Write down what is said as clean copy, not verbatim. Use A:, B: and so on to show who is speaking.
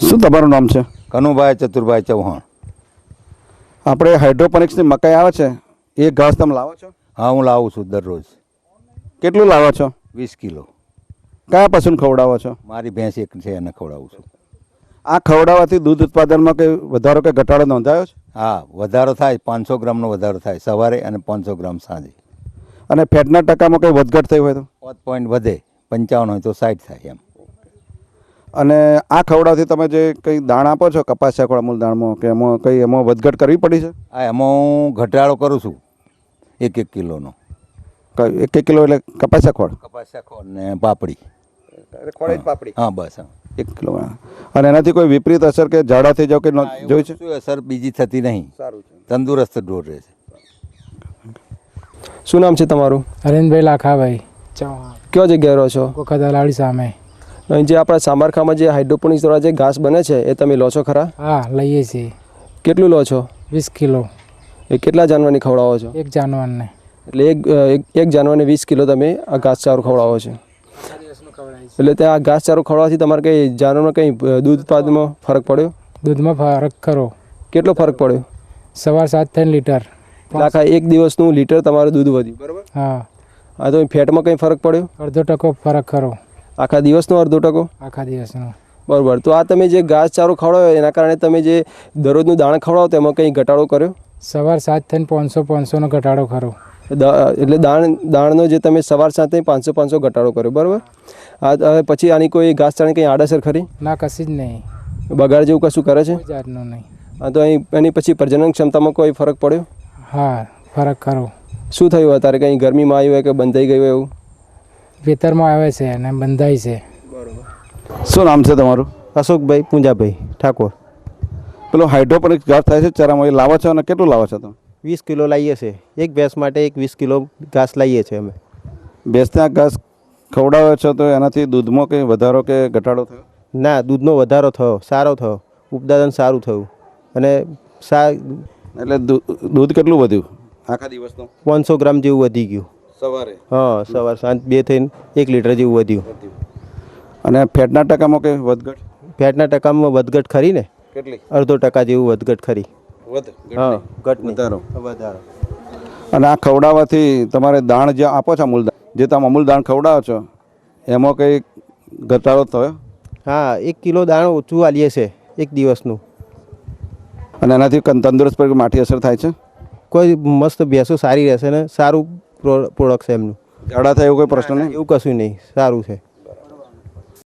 A: શું તમારું નામ છે?
B: કનુભાઈ ચતુરભાઈ ચૌહાણ.
A: આપણે હાઇડ્રોપોનિક્સની મકાઈ આવે છે એ ઘાસ તમે લાવો છો?
B: હા, હું લાવું છું દરરોજ
A: કેટલું લાવો છો?
B: 20 કિલો.
A: કયા પશુને ખવડાવો છો?
B: મારી ભેંસ એક છે એને ખવડાવું છું.
A: આ ખવડાવવાથી દૂધ ઉત્પાદનમાં કંઈ વધારો કે ઘટાડો નોંધાયો છે?
B: હા, વધારો થાય. 500 ગ્રામનો વધારો થાય સવારે અને 500 ગ્રામ સાંજે.
A: અને ફેટના ટકામાં કંઈ વધઘટ થઈ હોય તો?
B: 5 પોઈન્ટ વધે. 55 હોય તો 60 થાય એમ.
A: અને આ ખવડાવથી તમે જે કંઈ દાણ આપો છો કપાસિયા ખોળ અમૂલ દાણમાં કે એમાં વધઘટ કરવી પડી છે?
B: હા, એમાં હું ઘટાડો કરું છું 1 કિલોનો.
A: 1 કિલો એટલે કપાસિયા ખોળ?
B: કપાસિયા ખોળ ને પાપડી.
A: ખોળ જ પાપડી?
B: હા, બસ. હા,
A: 1 કિલો. અને એનાથી કોઈ વિપરીત અસર કે ઝાડા થઈ જાવ કે જોઈ છે?
B: શું અસર બીજી થતી નહીં.
A: સારું છે.
B: તંદુરસ્ત ઢોર રહે છે.
C: શું નામ છે તમારું?
D: હરેનભાઈ લાખાભાઈ ચૌહાણ.
C: કયો જગ્યાએ રહો છો?
D: કોખા સામે.
C: અહીં જે આપણા સામરખામાં જે હાઇડ્રોપોનિક્સ દ્વારા જે ઘાસ બને છે એ તમે લો છો ખરા?
D: હા, લઈએ છીએ.
C: કેટલું લો છો?
D: 20 કિલો.
C: એ કેટલા જાનવરની ખવડાવો છો?
D: એક જાનવરને.
C: એટલે એક જાનવરને 20 કિલો તમે આ ઘાસચારો ખવડાવો છો. એટલે ત્યાં આ ઘાસચારો ખવડાવવાથી તમારે કંઈ જાનવરમાં કંઈ દૂધ ઉત્પાદનમાં ફરક પડ્યો?
D: દૂધમાં ફરક ખરો.
C: કેટલો ફરક પડ્યો?
D: સવાર 7 લીટર.
C: એટલે આખા એક દિવસનું લીટર તમારું દૂધ વધ્યું બરાબર?
D: હા.
C: હા, તો ફેટમાં કંઈ ફરક પડ્યો?
D: 1/2% ફરક ખરો.
C: આખા દિવસનો 1/2%?
D: આખા દિવસનો.
C: બરાબર. તો આ તમે જે ઘાસચારો ખવડાવો એના કારણે તમે જે દરરોજનું દાણ ખવડાવો તેમાં કંઈ ઘટાડો કર્યો?
D: સવાર 7 થઈને 500 ઘટાડો ખરો.
C: એટલે દાણનો જે તમે સવાર સાથે 500 ઘટાડો કર્યો બરાબર? હવે પછી આની કોઈ ઘાસચારાની કંઈ આડઅસર ખરી?
D: ના, કશી જ નહીં.
C: બગાડ જેવું કશું કરે છે?
D: કોઈ જાતનું નહીં.
C: હા, તો એની પછી પ્રજનન ક્ષમતામાં કોઈ ફરક પડ્યો?
D: હા, ફરક ખરો.
C: શું થયું અત્યારે? કંઈ ગરમીમાં આવ્યું હોય કે બંધાઈ ગયું એવું?
D: વેતરમાં આવે છે અને બંધાય છે.
A: શું નામ છે તમારું?
E: અશોકભાઈ પૂંજાભાઈ ઠાકોર.
A: પેલો હાઇડ્રોપોનિક્સ ઘાસ થાય છે ચારામાં એ લાવો છો અને કેટલું લાવો છો તમે?
E: 20 કિલો લાવીએ છીએ. એક ભેંસ માટે 20 કિલો ઘાસ લાવીએ છીએ અમે.
A: ભેંસના ઘાસ ખવડાવો છો તો એનાથી દૂધમાં કંઈ વધારો કે ઘટાડો થયો?
E: ના, દૂધનો વધારો થયો, સારો થયો, ઉત્પાદન સારું થયું. અને
A: એટલે દૂધ કેટલું વધ્યું આખા દિવસનું?
E: 500 ગ્રામ જેવું વધી ગયું.
A: સવારે?
E: હા, સવાર સાંજ 2 થઈને 1 લીટર જેવું વધ્યું.
A: અને ફેટના ટકામાં કંઈ વધઘટ?
E: ફેટના ટકામાં વધઘટ ખરી ને?
A: કેટલી?
E: 1/2% જેવું વધઘટ ખરી. હા, ઘટ
A: વધારો.
E: વધારો.
A: અને આ ખવડાવવાથી તમારે દાણ જે આપો છો અમૂલ દાણ, જે તમે અમૂલ દાણ ખવડાવો છો એમાં કંઈ ઘટાડો થયો?
E: હા, 1 કિલો દાણ ઓછું આલીએ છે એક દિવસનું.
A: અને એનાથી તંદુરસ્ત પર માઠી અસર થાય છે?
E: કોઈ મસ્ત ભેંસો સારી રહેશે ને સારું પ્રોડક્ટ છે એમનું.
A: ઝાડા થાય એવું કોઈ પ્રશ્ન નહીં?
E: એવું કશું નહીં, સારું છે.